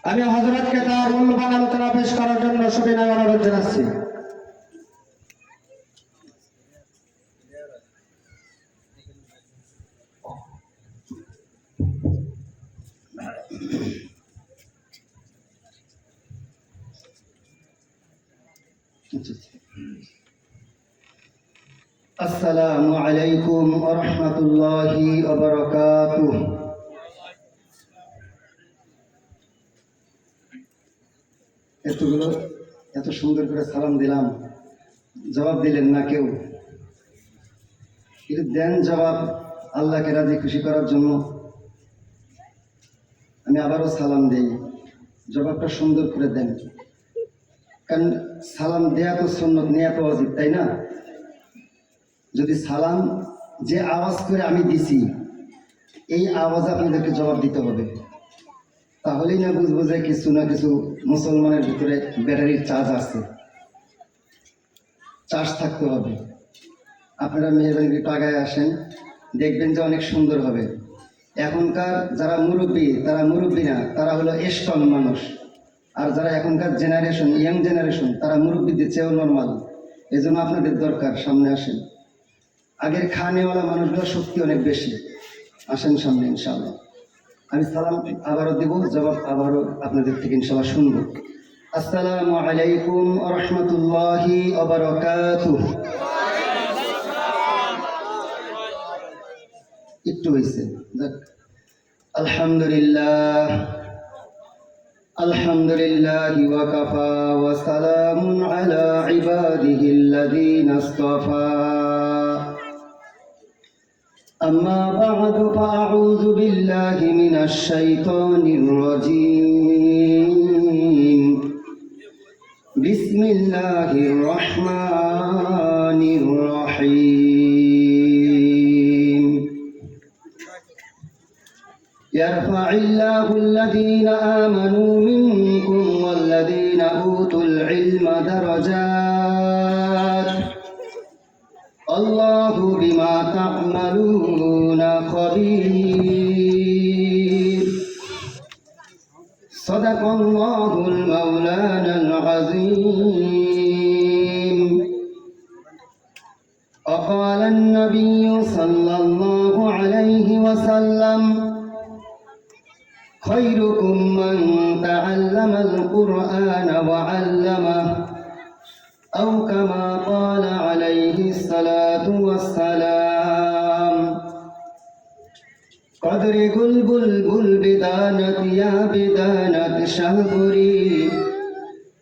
আমি হযরতকে তার মূল্যবান আলোচনা পেশ করার জন্য সবিনয় অনুরোধ জানাচ্ছি। আসসালামু আলাইকুম ওয়া রাহমাতুল্লাহি ওয়া বারাকাতুহু। এত সুন্দর করে সালাম দিলাম, জবাব দিলেন না কেউ। কিন্তু দেন জবাব আল্লাহকে রাজি খুশি করার জন্য। আমি আবারও সালাম দেই, জবাবটা সুন্দর করে দেন, কারণ সালাম দেয়া তো সুন্নত, নেয়া তো ওয়াজিব, তাই না? যদি সালাম যে আওয়াজ করে আমি দিছি এই আওয়াজে আপনাদেরকে জবাব দিতে হবে, তাহলেই না বুঝবো যে কিছু না কিছু মুসলমানের ভিতরে ব্যাটারির চার্জ আছে, চার্জ থাকতে হবে। আপনারা মেহরবানি একটু আগায় আসেন, দেখবেন যে অনেক সুন্দর হবে। এখনকার যারা মুরব্বী, তারা মুরব্বী না, তারা হলো স্ট্রং মানুষ। আর যারা এখনকার জেনারেশন, ইয়াং জেনারেশন, তারা মুরব্বীদের চেয়েও নর্মাল। এই জন্য আপনাদের দরকার, সামনে আসেন। আগের খানেওয়ালা মানুষগুলোর শক্তি অনেক বেশি। আসেন সামনে, ইনশাআল্লাহ। আমি সালাম আবারও দেব, জবাব আবারও আপনাদের থেকে ইনশাআল্লাহ শুনবো। আসসালামু আলাইকুম ওয়া রাহমাতুল্লাহি ওয়া বারাকাতুহু। একটু হয়েছে, আলহামদুলিল্লাহ আলহামদুলিল্লাহি ওয়া কাফা ওয়া সালামুন আলা ইবাদিহিল্লাযীনা ইসতাফা। أما بعد فأعوذ بالله من الشيطان الرجيم. بسم الله الرحمن الرحيم. يرفع الله الذين آمنوا منكم والذين أوتوا العلم درجات. الله بما تعملون خبير. صدق الله المولانا العظيم. وقال النبي صلى الله عليه وسلم: خيركم من تعلم القرآن وعلمه، أو كما قال عليه الصلاة والسلام. قدر بلبل بدانت يا بدانت شهبري،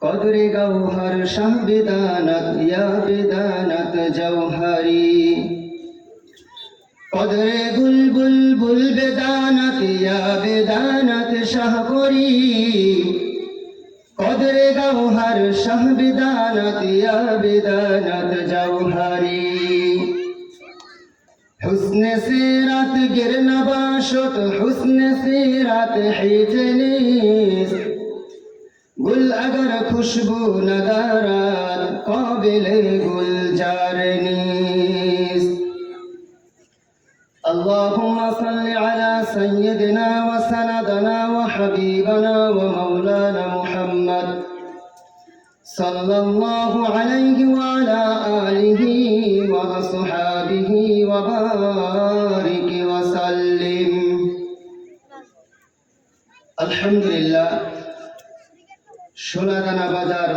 قدر گوهر شه بدانت يا بدانت جوهري. قدر بلبل بدانت يا بدانت شهبري، قدر گوهر شه بدانت یا بدانت جوهری. حسن سیرت گر نباشد حسن سیرت حیف نیست، گل اگر خوشبو ندارد قابل گلزار نیست. اللهم صل على سيدنا وسندنا وحبيبنا ومولانا محمد صلى الله عليه وعلى آله وأصحابه وبارك وسلم. الحمد لله. সোনাদানা বাজার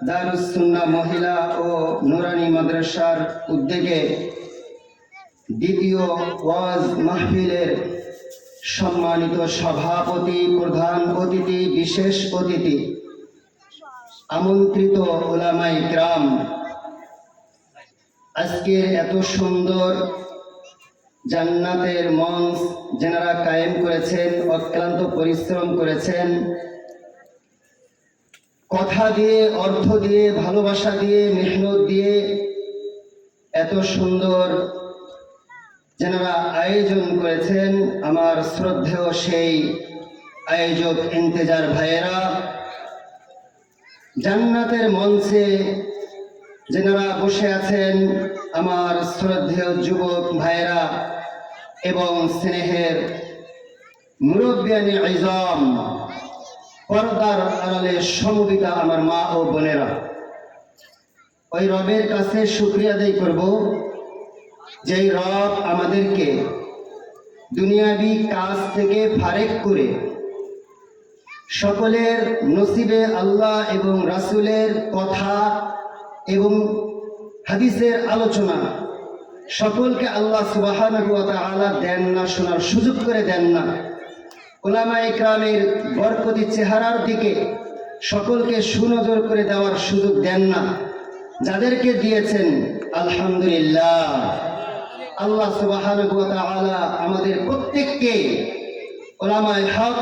দারুস সুন্নাহ মহিলা ও নুরানি মাদ্রাসার উদ্যোগে দ্বিতীয় ওয়াজ মাহফিলের সম্মানিত সভাপতি, প্রধান অতিথি, বিশেষ অতিথি, আমন্ত্রিত উলামায়ে কিরাম, আজকের এত সুন্দর জান্নাতের মঞ্চ যারা কায়েম করেছেন, অক্লান্ত পরিশ্রম করেছেন, কথা দিয়ে, অর্থ দিয়ে, ভালোবাসা দিয়ে, মেহনত দিয়ে এত সুন্দর যারা আয়োজন করেছেন, আমার শ্রদ্ধেয় সেই আয়োজক ইন্তেজার ভাইয়েরা, জান্নাতের মঞ্চে যারা বসে আছেন আমার শ্রদ্ধেয় যুবক ভাইয়েরা এবং স্নেহের মুরব্বিয়ানে ইজম, পর্দার আড়ালে সমবেতা আমার মা ও বোনেরা, ওই রবের কাছে শুকরিয়া আদায় করব যেই রব আমাদেরকে দুনিয়াবি কাজ থেকে ফারেক করে সকলের নসিবে আল্লাহ এবং রাসূলের কথা এবং হাদিসের আলোচনা সকলকে আল্লাহ সুবহানাহু ওয়া তাআলা দেন না, শোনার সুযোগ করে দেন না। উলামায়ে কেরামের বরকতি চেহারার দিকে সকলকে সুনজর করে দেওয়ার সুযোগ দেন না। যাদেরকে দিয়েছেন আলহামদুলিল্লাহ। আল্লাহ সুবহানাহু ওয়া তাআলা আমাদের প্রত্যেককে উলামায়ে হক,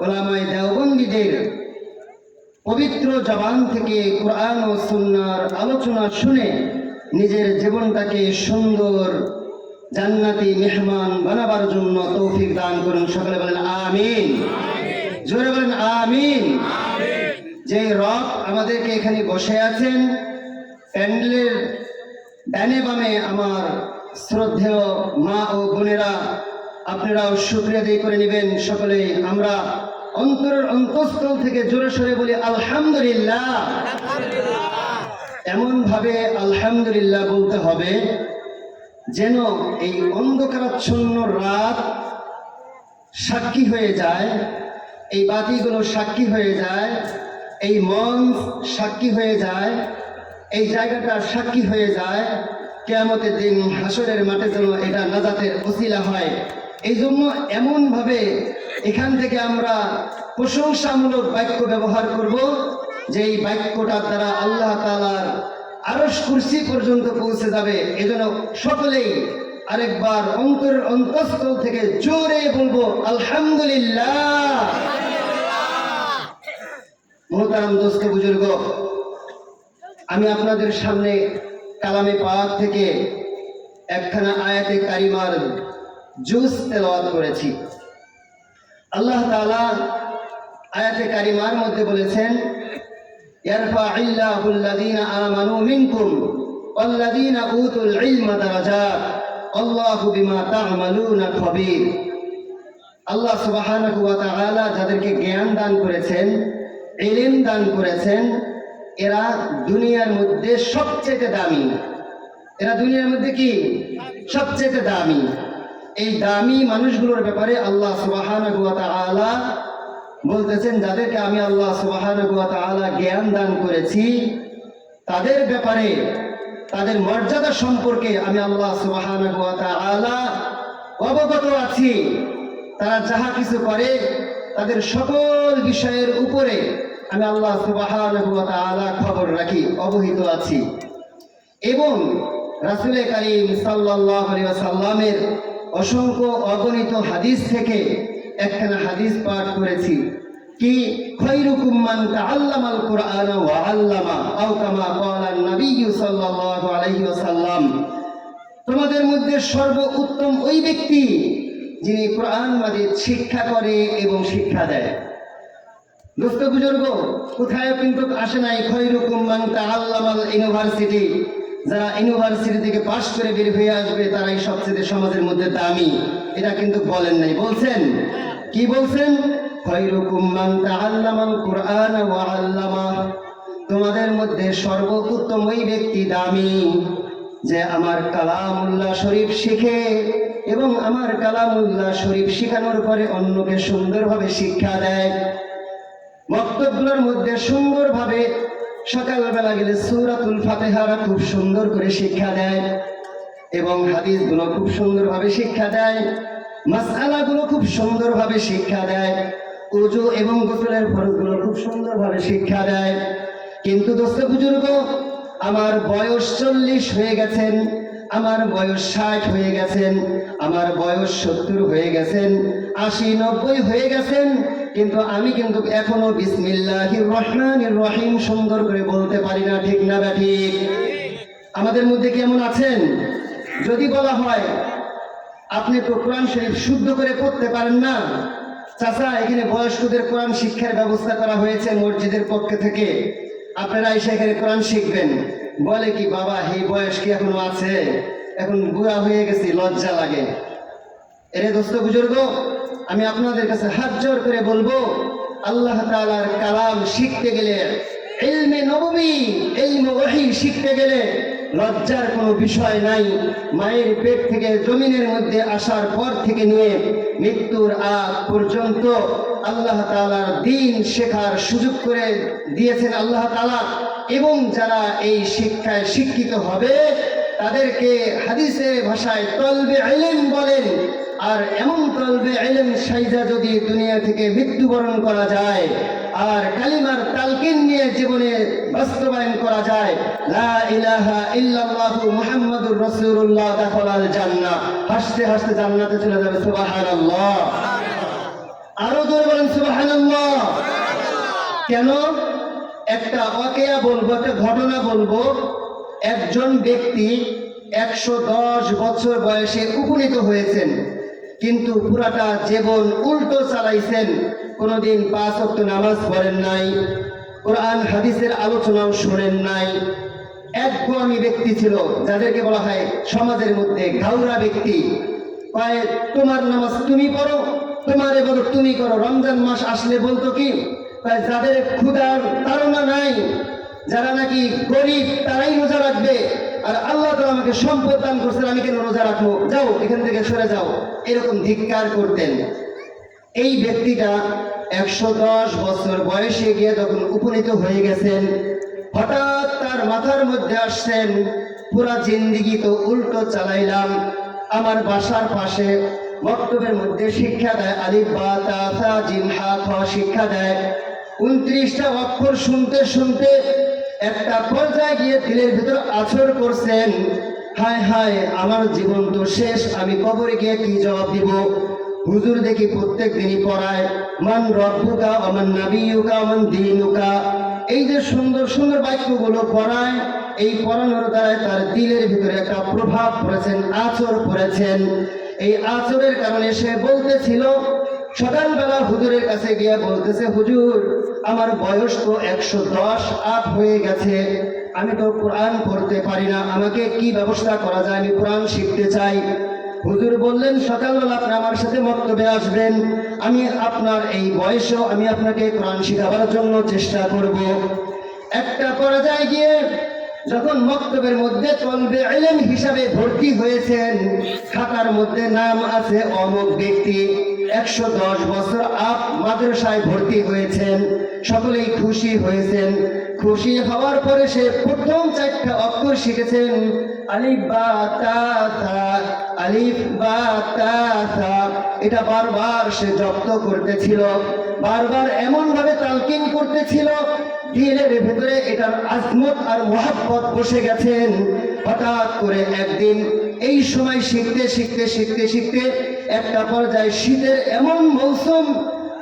উলামায়ে দেওবন্দীদের পবিত্র জবান থেকে কোরআন ও সুন্নাহর আলোচনা শুনে নিজের জীবনটাকে সুন্দর জান্নাতি মেহমান বানাবার জন্য তৌফিক দান করুন। সকলে বলেন আমিন। জোরে বলেন আমিন। যে রব আমাদেরকে এখানে বসে আছেন, প্যান্ডেলের ডানে বামে আমার শ্রদ্ধেয় মা ও বোনেরা, আপনারাও শুকরিয়া আদায় করে নেবেন। সকলেই আমরা অন্তরের অন্তঃস্থল থেকে জোরে সরে বলি আলহামদুলিল্লাহ। এমন ভাবে আলহামদুলিল্লাহ বলতে হবে যেন এই অন্ধকারাচ্ছন্ন রাত সাক্ষী হয়ে যায়, এই বাতিগুলো সাক্ষী হয়ে যায়, এই মন সাক্ষী হয়ে যায়, এই জায়গাটা সাক্ষী হয়ে যায়। কিয়ামতের দিন হাসরের মাঠে যেন এটা নাজাতের ওসিলা হয়। এই জন্য এমনভাবে এখান থেকে আমরা প্রশংসামূলক বাক্য ব্যবহার করব যে এই বাক্যটার দ্বারা আল্লাহ তাআলার আরশ কুরসি পর্যন্ত পৌঁছে যাবে। এজন্য সকলেই আরেকবার অন্তরের অন্তঃস্থল থেকে জোরে বলবো আলহামদুলিল্লাহ। মোহতারাম দোস্ত বুজুর্গ, আমি আপনাদের সামনে কালামে পাক থেকে একখানা আয়াতে কারিমার জুজ তেলাওয়াত করেছি। আল্লাহ তাআলা আয়াতে কারিমার মধ্যে বলেছেন, ইয়ারফা'িল্লাহু আল্লাযীনা আমানু মিনকুম ওয়াল্লাযীনা উতুল ইলমা দারাজাত আল্লাহু বিমা তা'মালুনা খাবীর। আল্লাহ সুবহানাহু ওয়া তাআলা যাদেরকে জ্ঞান দান করেছেন, ইলম দান করেছেন, এরা দুনিয়ার মধ্যে সবচেয়ে দামি। এরা দুনিয়ার মধ্যে কি সবচেয়ে দামি। এই দামি মানুষগুলোর ব্যাপারে আল্লাহ সুবহানাহু ওয়া তাআলা বলতেছেন, যাদেরকে আমি আল্লাহ সুবহানাহু ওয়া তাআলা জ্ঞান দান করেছি তাদের ব্যাপারে, তাদের মর্যাদা সম্পর্কে আমি আল্লাহ সুবহানাহু ওয়া তাআলা অবগত আছি। তারা যাহা কিছু করে তাদের সকল বিষয়ের উপরে আমি আল্লাহ সুবহানাহু ওয়া তাআলা খবর রাখি, অবহিত আছি। এবং রাসূল কারীম সাল্লাল্লাহু আলাইহি ওয়াসাল্লামের অসংখ্য অগণিত হাদিস থেকে একখানা হাদিস পাঠ করেছি কি, খায়রুকুম মান তাআল্লামাল কুরআন ওয়া আল্লামা আও কামা ক্বালা নবী সাল্লাল্লাহু আলাইহি ওয়াসাল্লাম। তোমাদের মধ্যে সর্বোত্তম ওই ব্যক্তি যিনি কোরআন মাজিদ শিক্ষা করে এবং শিক্ষা দেয়। দোস্ত বুজুর্গ, কোথায় কিন্তু আসে নাই খায়রুকুম মান তাআল্লামাল ইউনিভার্সিটি। যারা ইউনিভার্সিটি থেকে পাশ করে বের হয়ে আসবে তারাই সবচেয়ে সমাজের মধ্যে দামি, এটা কিন্তু বলেন নাই। বলছেন কি? বলছেন খায়রুকুম মান তাআল্লামাল কুরআন ওয়া আল্লামা। তোমাদের মধ্যে সর্বোত্তম ওই ব্যক্তি দামি যে আমার কালামুল্লাহ শরীফ শিখে এবং আমার কালামুল্লাহ শরীফ শিখানোর পরে অন্যকে সুন্দরভাবে শিক্ষা দেয়। বক্তব্যগুলোর মধ্যে সুন্দরভাবে সকালবেলা গেলে সূরাতুল ফাতিহারা খুব সুন্দর করে শিক্ষা দেয় এবং হাদিসগুলো খুব সুন্দরভাবে শিক্ষা দেয়, মাসআলাগুলো খুব সুন্দরভাবে শিক্ষা দেয়, ওযু এবং গোসলের ফরজগুলো খুব সুন্দরভাবে শিক্ষা দেয়। কিন্তু দোস্ত বুজুর্গ, আমার বয়স 40 হয়ে গেছেন, আমার বয়স 60 হয়ে গেছেন, আমার বয়স 70 হয়ে গেছেন, 80-90 হয়ে গেছেন, কিন্তু আমি কিন্তু এখনো বিসমিল্লাহির রহমানির রহিম সুন্দর করে বলতে পারি না। ঠিক না বা ঠিক? আমাদের মধ্যে কেমন আছেন? যদি বলা হয় আপনি তো কোরআন শরীফ শুদ্ধ করে পড়তে পারেন না, চাচা এখানে বয়স্কদের কোরআন শিক্ষার ব্যবস্থা করা হয়েছে মসজিদের পক্ষ থেকে, আপনারা এসে এখানে কোরআন শিখবেন। বলে কি, বাবা এই বয়স কি এখনো আছে? এখন বুড়া হয়ে গেছি, লজ্জা লাগে। এরে দোস্ত বুজুর্গ, আমি আপনাদের কাছে হাত জোর করে বলবো, আল্লাহ তাআলার কালাম শিখতে গেলে, ইলমে নববী, ইলমে ওহী শিখতে গেলে লজ্জার কোনো বিষয় নাই। মায়ের পেট থেকে জমিনের মধ্যে আসার পর থেকে নিয়ে মৃত্যুর আগ পর্যন্ত আল্লাহ তাআলার দ্বীন শেখার সুযোগ করে দিয়েছেন আল্লাহ তাআলা। এবং যারা এই শিক্ষায় শিক্ষিত হবে তাদেরকে হাদিসের ভাষায় তলবে ইলম বলেন। আর এমন তলবে ইলম সাইজা যদি দুনিয়া থেকে মৃত্যুবরণ করা যায় আর কালিমার তালকিন নিয়ে জীবনে বাস্তবায়ন করা যায়, লা ইলাহা ইল্লাল্লাহু মুহাম্মাদুর রাসূলুল্লাহ দাখালাল জান্নাহ, হাসতে হাসতে জান্নাতে চলে যাবে। সুবহানাল্লাহ, আরো জোরে বলেন সুবহানাল্লাহ। কেন? একটা ওয়াকিয়া বলবো, একটা ঘটনা বলবো। একজন ব্যক্তি 110 বছর বয়সে উপনীত হয়েছেন, কিন্তু পুরাটা জীবন উল্টো চালাইছেন। কোনোদিন 5 ওয়াক্ত নামাজ পড়েন নাই, কোরআন হাদিসের আলোচনাও শোনেন নাই। একগুয়ামি ব্যক্তি ছিল, যাদেরকে বলা হয় সমাজের মধ্যে গাউরা ব্যক্তি। পায়ে তোমার নামাজ তুমি পড়ো, তোমার ইবাদত তুমি করো। রমজান মাস আসলে বলতো কি, যাদের ক্ষুধার ধারণা নাই, যারা নাকি গরিব তারাই রোজা রাখবে, আর আল্লাহ তো আমাকে সম্পদ দান করছেন, আমি কেন রোজা রাখবো, যাও এখান থেকে সরে যাও, এরকম ধিক্কার করতেন। এই ব্যক্তিটা 110 বছর বয়সে গিয়ে যখন উপনীত হয়ে গেছেন, হঠাৎ তার মাথার মধ্যে আসছেন, পুরা জিন্দিগি তো উল্টো চালাইলাম। আমার বাসার পাশে মক্তবের মধ্যে শিক্ষা দেয়, আলিফ বা তা সা জিম হা খ শিক্ষা দেয়। 29টা অক্ষর শুনতে শুনতে একটা পর্যায়ে গিয়ে দিলের ভিতর আছর করছেন, হায় হায় আমার জীবন তো শেষ, আমি কবরে গিয়ে কি জবাব দিব। হুজুর দেখি প্রত্যেক দিনই পড়ায়, মান রব্বুকা ওমান নাবিয়ুকা ওমান দীনুকা, এই যে সুন্দর সুন্দর বাক্যগুলো পড়ায়, এই পড়ানোর দ্বারাই তার দিলের ভিতরে একটা প্রভাব পড়েছেন, আছর পড়েছেন। এই আছরের কারণে সে বলতেছিল, সকালবেলা হুজুরের কাছে গিয়ে বলতেছে, হুজুর আমার বয়স তো 110 আপ হয়ে গেছে, আমি তো কোরআন পড়তে পারি না, আমাকে কি ব্যবস্থা করা যায়, আমি কোরআন শিখতে চাই। হুজুর বললেন, সকালবেলা আপনি আমার সাথে মক্তবে আসবেন, আমি আপনার এই বয়সেও আমি আপনাকে কোরআন শেখাবার জন্য চেষ্টা করব। একটা পর্যায়ে গিয়ে যখন মক্তবের মধ্যে তলবে ইলম হিসাবে ভর্তি হয়েছেন, খাতার মধ্যে নাম আছে অমুক ব্যক্তি, 110 বছর আপ মাদ্রাসায় ভর্তি হয়েছেন, সকলেই খুশি হয়েছেন। খুশি হওয়ার পরে সে প্রথম 4টা অক্ষর শিখেছেন, আলিফ বা তা সা, আলিফ বা তা সা। এটা বারবার সে জব্দ করতেছিল, বারবার এমন ভাবে তালকিন করতেছিল, দিলের ভেতরে এটার আজমত আর মোহাব্বত বসে গেছেন। হঠাৎ করে একদিন এই সময় শিখতে শিখতে শিখতে শিখতে একটা পর্যায়ে শীতের এমন মৌসুম,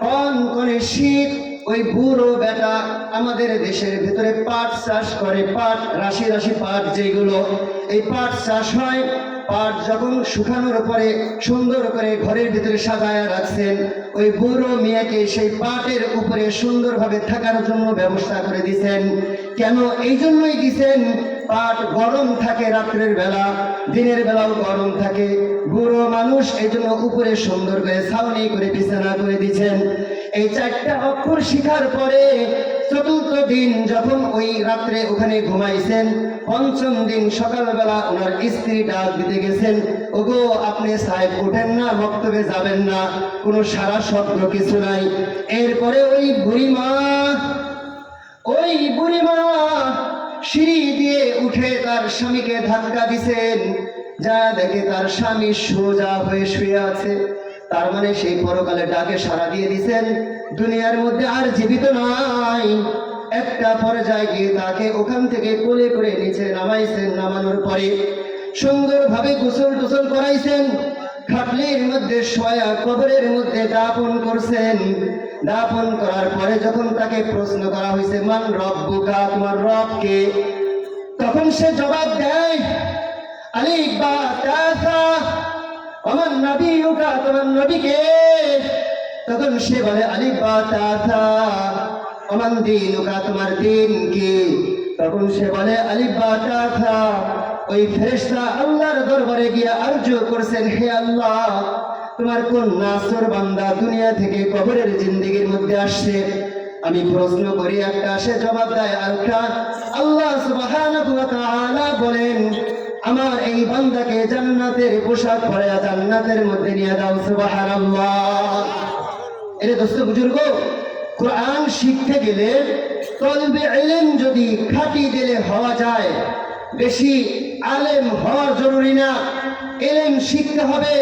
কনকনে শীত, ওই বুড়ো বেটা আমাদের দেশের ভেতরে পাট চাষ করে, পাট রাশি রাশি পাট, যেগুলো এই পাট চাষ হয়, পাট যখন শুকানোর পরে সুন্দর করে ঘরের ভিতরে সাজায় রাখছেন, ওই বুড়ো মেয়েকে সেই পাটের উপরে সুন্দরভাবে থাকার জন্য ব্যবস্থা করে দিছেন। কেন? এই জন্যই দিছেন, পাট গরম থাকে রাত্রের বেলা, দিনের বেলাও গরম থাকে, বুড়ো মানুষ এই জন্য উপরে সুন্দর করে ছাউনি করে বিছানা করে দিচ্ছেন। এই 4টা অক্ষর শিখার পরে 4র্থ দিন যখন ওই রাত্রে ওখানে ঘুমাইছেন, 5ম দিন সকালবেলা ওনার স্ত্রী ডাক দিতে গেছেন, ওগো আপনি সাহেব ওঠেন না, মক্তবে যাবেন না, কোনো সারা শব্দ কিছু নাই। এরপরে ওই বুড়িমা সিঁড়ি দিয়ে উঠে তার স্বামীকে ধাক্কা দিছেন, যা দেখে তার স্বামী সোজা হয়ে শুয়ে আছে। তার মানে সেই পরকালে ডাকে সাড়া দিয়ে দিছেন, দুনিয়ার মধ্যে আর জীবিত নাই। একটা পর্যায়ে গিয়ে তাকে ওখান থেকে কোলে করে নিচে নামাইছেন, নামানোর পরে সুন্দরভাবে গোসল টোসল করাইছেন, খাটলির মধ্যে শোয়া কবরের মধ্যে দাফন করছেন। দাফন করার পরে যখন তাকে প্রশ্ন করা হয়েছে, মান রব্বুকা, তোমার রব কে? তখন সে জবাব দেয়, আলিফ বা তা সা, ওমান নাবিয়ুকা, তোমার নবী কে? তখন সে বলে, আলিফ বা তা সা, ওমান দীনুকা, তোমার দিন কি? তখন সে বলে, আলিফ বা তা সা। ওই ফেরেশতা আল্লাহর দরবারে গিয়ে আরজু করছেন, হে আল্লাহ, তোমার কোন নাসর বান্দা দুনিয়া থেকে কবরের জিন্দেগির মধ্যে আসছে? আমি প্রশ্ন করি, একটা সে জবাব দেয়, আরেকটা। আল্লাহ সুবহানাহু ওয়া তাআলা বলেন, আমার এই বান্দাকে জান্নাতের পোশাক পরায়া জান্নাতের মধ্যে নিয়ে দাও। সুবহানাল্লাহ। এরে দোস্ত বুজুর্গ, কোরআন শিখতে গেলে তলবে ইলম যদি খাঁটি দিলে হওয়া যায়, বেশি আলেম হওয়ার জরুরি না। ইলম শিখতে হবে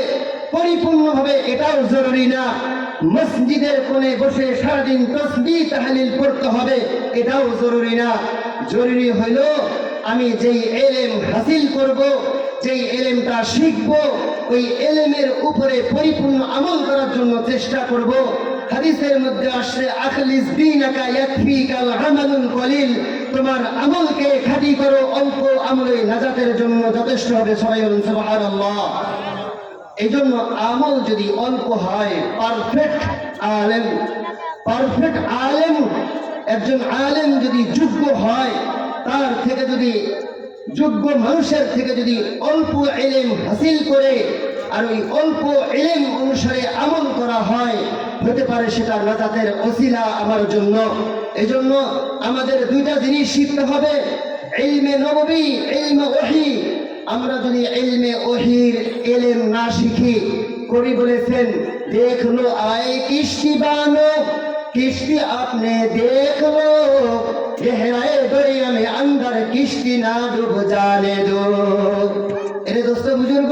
পরিপূর্ণভাবে, এটাও জরুরি না। মসজিদের কোণে বসে সারাদিন তাসবিহ তাহলিল পড়তে হবে, এটাও জরুরি না। জরুরি হইল আমি যেই ইলম হাসিল করব, যেই ইলমটা শিখব, ওই ইলমের উপরে পরিপূর্ণ আমল করার জন্য চেষ্টা করব। হাদিসের মধ্যে আসছে, আখলিস দীনাকা ইয়াকফিকাল আমালুল কলিল, তোমার আমলকে খাঁটি করো, অল্প আমলে নাজাতের জন্য যথেষ্ট হবে। সবাই বলুন সুবহানাল্লাহ। এই জন্য আমল যদি অল্প হয়, পারফেক্ট আলেম একজন আলেম যদি যোগ্য হয়, তার থেকে যদি যোগ্য মানুষের থেকে যদি অল্প ইলম হাসিল করে আর ওই অল্প ইলম অনুসারে আমল করা হয়, হতে পারে সেটা নাজাতের ওসিলা আমার জন্য। এজন্য আমাদের দুইটা জিনিস শিখতে হবে, ইলমে নববী, ইলমে ওহী। আমরা যদি ইলমে ওহীর ইলম না শিখি, কবি বলেছেন, দেখ লো আয়ে কিস্তি বানো, किश्ती आपने देख लो, गहराए दरिया में अंदर किश्ती ना डूब जाने दो। এরে দোস্ত বুজুর্গ,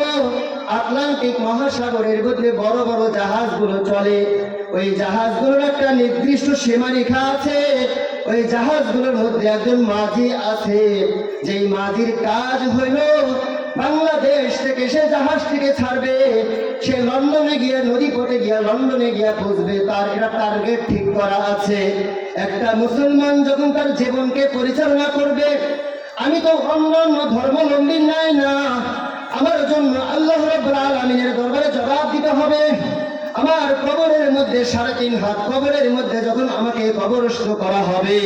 আটলান্টিক মহাসাগরের মধ্যে বড় বড় জাহাজগুলো চলে। ওই জাহাজগুলোর একটা নির্দিষ্ট সীমারেখা আছে। ওই জাহাজগুলোর মধ্যে একজন মাঝি আছে, যেই মাঝির কাজ হইল বাংলাদেশ থেকে সে জাহাজ থেকে ছাড়বে, সে লন্ডনে গিয়ে নদীপথে গিয়ে লন্ডনে গিয়ে পৌঁছবে। তার এটা টার্গেট ঠিক করা আছে। একটা মুসলমান যখন তার জীবনকে পরিচালনা করবে, আমি তো অন্যান্য ধর্মাবলম্বী নাই না, আমার জন্য আল্লাহ রাব্বুল আলামিনের দরবারে জবাব দিতে হবে। আমার কবরের মধ্যে 3.5 হাত কবরের মধ্যে যখন আমাকে কবরস্থ করা হবে,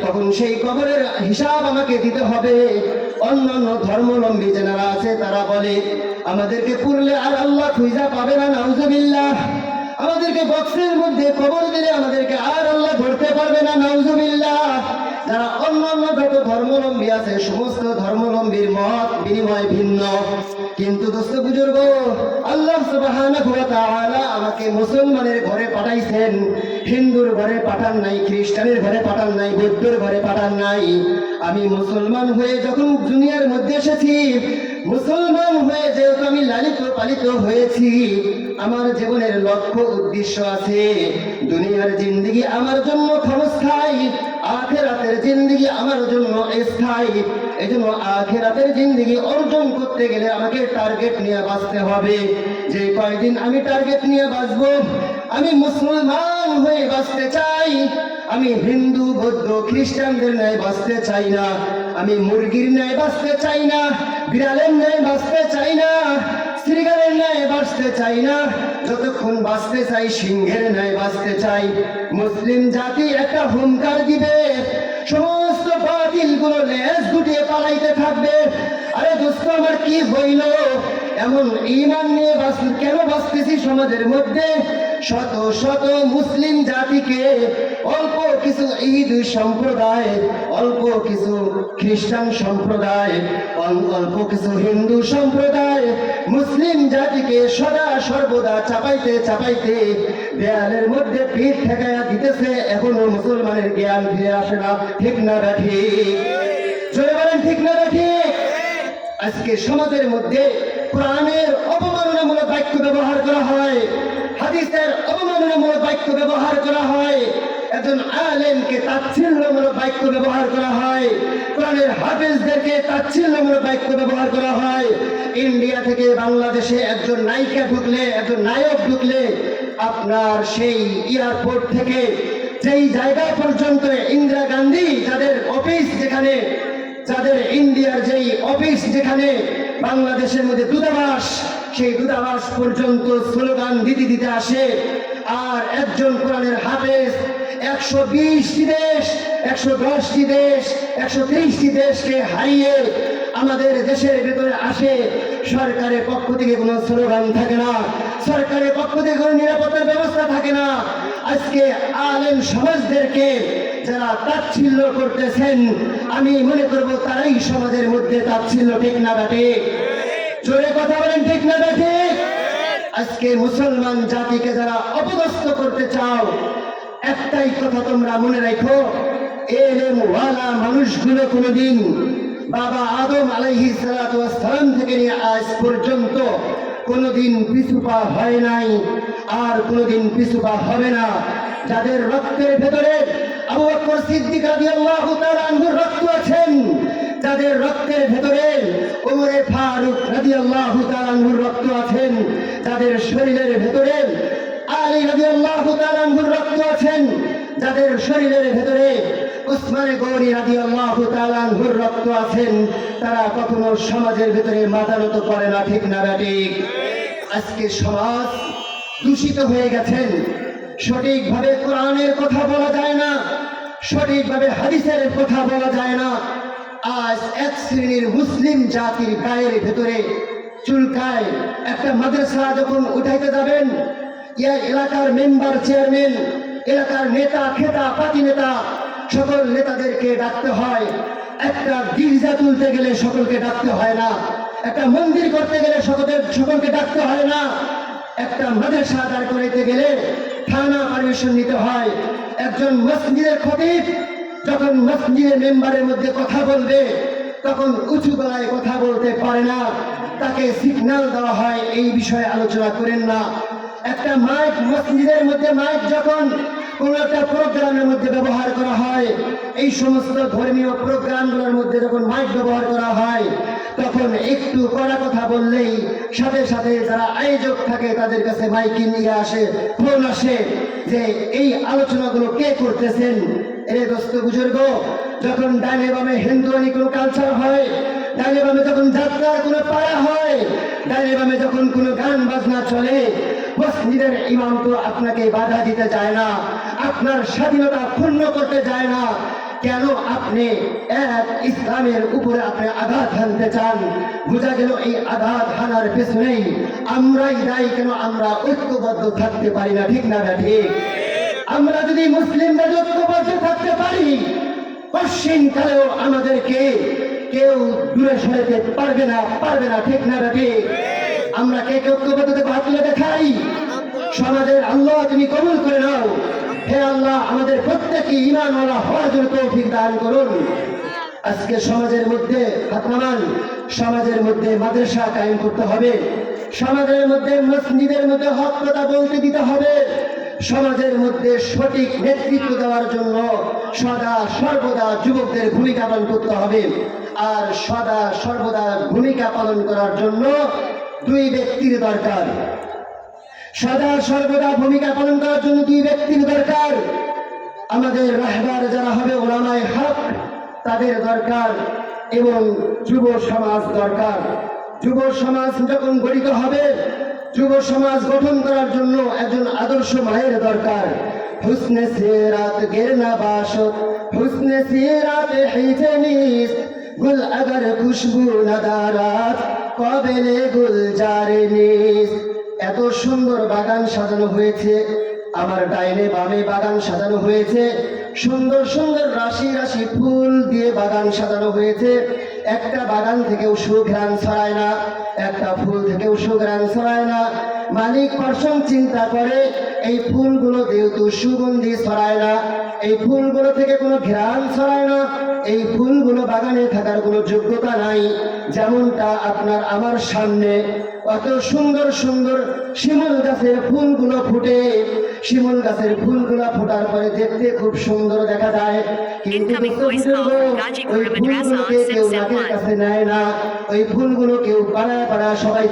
তখন সেই কবরের হিসাব আমাকে দিতে হবে। অন্যান্য ধর্মাবলম্বী যারা আছে তারা বলে, আমাদেরকে পুরলে আর আল্লাহ খুঁজা পাবে না, নাউজুবিল্লাহ। আমাদেরকে বক্সের মধ্যে কবর দিলে আমাদেরকে আর আল্লাহ ধরতে পারবে না, নাউজুবিল্লাহ। যারা অন্যান্য যত ধর্মাবলম্বী আছে, সমস্ত ধর্মাবলম্বীর মত বিনিময় ভিন্ন। কিন্তু দোস্ত বুজুর্গ, আল্লাহ সুবহানাহু ওয়া তাআলা আমাকে মুসলমানের ঘরে পাঠাইছেন, হিন্দুর ঘরে পাঠান নাই, খ্রিস্টানের ঘরে পাঠান নাই, বৌদ্ধের ঘরে পাঠান নাই। আমি মুসলমান হয়ে যখন দুনিয়ার মধ্যে এসেছি, মুসলমান হয়ে যেহেতু আমি লালিত পালিত হয়েছি, আমার জীবনের লক্ষ্য উদ্দেশ্য আছে। দুনিয়ার জিন্দেগি আমার জন্য ক্ষণস্থায়ী, আখিরাতের জিন্দেগি আমার জন্য স্থায়ী। এই জন্য আখিরাতের জিন্দেগি অর্জন করতে গেলে আমাকে টার্গেট নিয়ে বাঁচতে হবে। যে কয়দিন আমি টার্গেট নিয়ে বাঁচবো, আমি মুসলমান হয়ে বাঁচতে চাই। আমি হিন্দু বৌদ্ধ খ্রিস্টানদের ন্যায় বাঁচতে চাই না, আমি মুরগির ন্যায় বাঁচতে চাই না, বিড়ালের ন্যায় বাঁচতে চাই না, শ্রীগালের ন্যায় বাঁচতে চাই না। যতক্ষণ বাঁচতে চাই সিংহের ন্যায় বাঁচতে চাই। মুসলিম জাতি একটা হুঙ্কার দিবে, সমস্ত বাতিল গুলো লেজ গুটিয়ে পালাইতে থাকবে। আরে দোস্ত, আমার কি হইল? এমন ঈমান নিয়ে কেন বাঁচতেছি সমাজের মধ্যে? শত শত মুসলিম জাতিকে অল্প কিছু ঈদ সম্প্রদায়, অল্প কিছু খ্রিস্টান সম্প্রদায়, অল্প কিছু হিন্দু সম্প্রদায় মুসলিম জাতিকে সদা সর্বদা চাপাইতে চাপাইতে দেয়ালের মধ্যে পিঠ ঠেকাইয়া দিতেছে। এখনো মুসলমানের জ্ঞান ফিরে আসে না। ঠিক না ঠিক? জোরে বলেন, ঠিক না ঠিক? আজকে সমাজের মধ্যে কোরআনের অবমাননামূলক বাক্য ব্যবহার করা হয়, হাদিসের অবমাননামূলক বাক্য ব্যবহার করা হয়, একজন আলেমকে তাচ্ছিল্যমূলক বাক্য ব্যবহার করা হয়, কোরআনের হাফেজদেরকে তাচ্ছিল্যমূলক বাক্য ব্যবহার করা হয়। ইন্ডিয়া থেকে বাংলাদেশে একজন নায়িকা ঢুকলে, একজন নায়ক ঢুকলে, আপনার সেই এয়ারপোর্ট থেকে যেই জায়গা পর্যন্ত ইন্দিরা গান্ধী যাদের অফিস, যেখানে যাদের ইন্ডিয়ার যেই অফিস, যেখানে বাংলাদেশের মধ্যে দূতাবাস, সেই দূতাবাস পর্যন্ত স্লোগান দিতে দিতে আসে। আর একজন কোরআনের হাফেজ 120টি দেশ, 110টি দেশ, 130টি দেশকে হারিয়ে আমাদের দেশের ভেতরে আসে। সরকারের পক্ষ থেকে কোনো স্লোগান থাকে না, সরকারের পক্ষ থেকে কোনো নিরাপত্তার ব্যবস্থা থাকে না। আজকে আলেম সমাজদেরকে যারা তাচ্ছিল্য করতেছেন, আমি মনে করব তারাই সমাজের মধ্যে তাচ্ছিল্য, ঠিক না ঠিক? জোরে কথা বলেন, ঠিক না ঠিক? আজকে মুসলমান জাতিকে যারা অপদস্থ করতে চাও, একটাই কথা তোমরা মনে রাখো, এলেম ওয়ালা মানুষগুলো কোনোদিন বাবা আদম আলাইহিস সালাতু ওয়াস সালাম থেকে নিয়ে আজ পর্যন্ত কোনোদিন পিছুপা হয় নাই, আর কোনোদিন পিছুপা হবে না। যাদের রক্তের ভেতরে আবু বকর সিদ্দিক রাদিয়াল্লাহু তাআলা আনহুর রক্ত আছেন, যাদের রক্তের ভেতরে ওমরে ফারুক রাদিয়াল্লাহু তাআলা আনহুর রক্ত আছেন, যাদের শরীরের ভেতরে আলী রাদিয়াল্লাহু তাআলা আনহুর রক্ত আছেন, যাদের শরীরের ভেতরে উসমান গনি রাদিয়াল্লাহু তাআলা আনহুর রক্ত আছেন, তারা কখনো সমাজের ভেতরে মাথা নত করে না, ঠিক না ঠিক? আজকে সমাজ দূষিত হয়ে গেছেন, সঠিকভাবে কোরআনের কথা বলা যায় না, সঠিকভাবে হাদিসের কথা বলা যায় না। আজ এক শ্রেণীর মুসলিম জাতির গায়ের ভেতরে চুলকায়। একটা মাদ্রাসা যখন উঠাইতে যাবেন, এলাকার মেম্বার, চেয়ারম্যান, এলাকার নেতা, খেতা, পাতি নেতা, সকল নেতাদেরকে ডাকতে হয়। একটা গির্জা তুলতে গেলে সকলকে ডাকতে হয় না, একটা মন্দির করতে গেলে সকলকে ডাকতে হয় না, একটা মাদ্রাসা দাঁড় করাইতে গেলে থানা পারমিশন নিতে হয়। একজন মসজিদের খতিব যখন মসজিদের মেম্বারের মধ্যে কথা বলবে, তখন উঁচু গলায় কথা বলতে পারে না, তাকে সিগন্যাল দেওয়া হয় এই বিষয়ে আলোচনা করেন না। একটা মাইক মসজিদের মধ্যে, মাইক যখন কোন একটা প্রোগ্রামের মধ্যে ব্যবহার করা হয়, এই সমস্ত ধর্মীয় প্রোগ্রামগুলোর মধ্যে যখন মাইক ব্যবহার করা হয়, তখন একটু কড়া কথা বললেই সাথে সাথে যারা আয়োজক থাকে তাদের কাছে মাইকে নিয়ে আসে, ফোন আসে যে এই আলোচনাগুলো কে করতেছেন। এর দোস্ত বুজুর্গ, যখন ডানে বামে হিন্দুয়ানি কোনো কালচার হয়, ডানে বামে যখন যাত্রার কোনো পাড়া হয়, ডানে বামে যখন কোনো গান বাজনা চলে, মসজিদের ইমাম তো আপনাকে বাধা দিতে চায় না, আপনার স্বাধীনতা ক্ষুণ্ণ করতে চায় না। কেন আপনি এক ইসলামের উপরে আপনি আঘাত হানতে চান? বোঝা গেল এই আঘাত হানার পেছনেই আমরাই দায়ী। কেন আমরা ঐক্যবদ্ধ থাকতে পারি না, ঠিক না ঠিক? আমরা যদি মুসলিমরা ঐক্যবদ্ধ থাকতে পারি, পশ্চিমকালেও আমাদেরকে কেউ দূরে সরাতে পারবে না, ঠিক না ঠিক? আমরা কে ঐক্যবদ্ধ থেকে হাত তুলে দেখাই। সমাজের আল্লাহ তুমি কবুল করে নাও। হে আল্লাহ, আমাদের প্রত্যেককে ঈমানওয়ালা হওয়ার জন্য তৌফিক দান করুন। আজকে সমাজের মধ্যে হাত নামান, সমাজের মধ্যে মাদ্রাসা কায়েম করতে হবে, সমাজের মধ্যে মসজিদের মধ্যে হক কথা বলতে দিতে হবে, সমাজের মধ্যে সঠিক নেতৃত্ব দেওয়ার জন্য সদা সর্বদা যুবকদের ভূমিকা পালন করতে হবে। আর সদা সর্বদা ভূমিকা পালন করার জন্য দুই ব্যক্তির দরকার। সদা সর্বদা ভূমিকা পালন করার জন্য দুই ব্যক্তির দরকার। আমাদের রাহবার যারা হবে উলামায়ে হক, তাদের দরকার, এবং যুব সমাজ দরকার। যুব সমাজ যখন গঠিত হবে, যুব সমাজ গঠন করার জন্য একজন আদর্শ মায়ের দরকার। হুসনে সিরাত গিরনা বাসত, হুসনে সিরাত হিজনিস, গুল আগার খুশবু নাদারাত, কবেলে গুলজারে নিস। এত সুন্দর বাগান সাজানো হয়েছে, আমার ডাইনে বামে বাগান সাজানো হয়েছে, সুন্দর সুন্দর রাশি রাশি ফুল দিয়ে বাগান সাজানো হয়েছে। একটা বাগান থেকেও সুঘ্রাণ ছড়ায় না, একটা ফুল থেকেও সুঘ্রাণ ছড়ায় না। মালিক পরশম চিন্তা করে এই ফুলগুলো যেহেতু সুগন্ধি ছড়ায় না, এই ফুলগুলো থেকে কোনো ঘ্রাণ ছড়ায় না, এই ফুলগুলো বাগানে থাকার কোনো যোগ্যতা নাই। যেমনটা আপনার আমার সামনে অত সুন্দর সুন্দর শিমুল গাছের ফুলগুলো ফুটে, শিমুল গাছের ফুলগুলো ফোটার পরে দেখতে খুব সুন্দর দেখা যায়, কিন্তু ওই ফুলগুলোকে কেউ নাকের কাছে নেয় না, ওই ফুলগুলো কেউ পাড়ায় পাড়ায় সবাই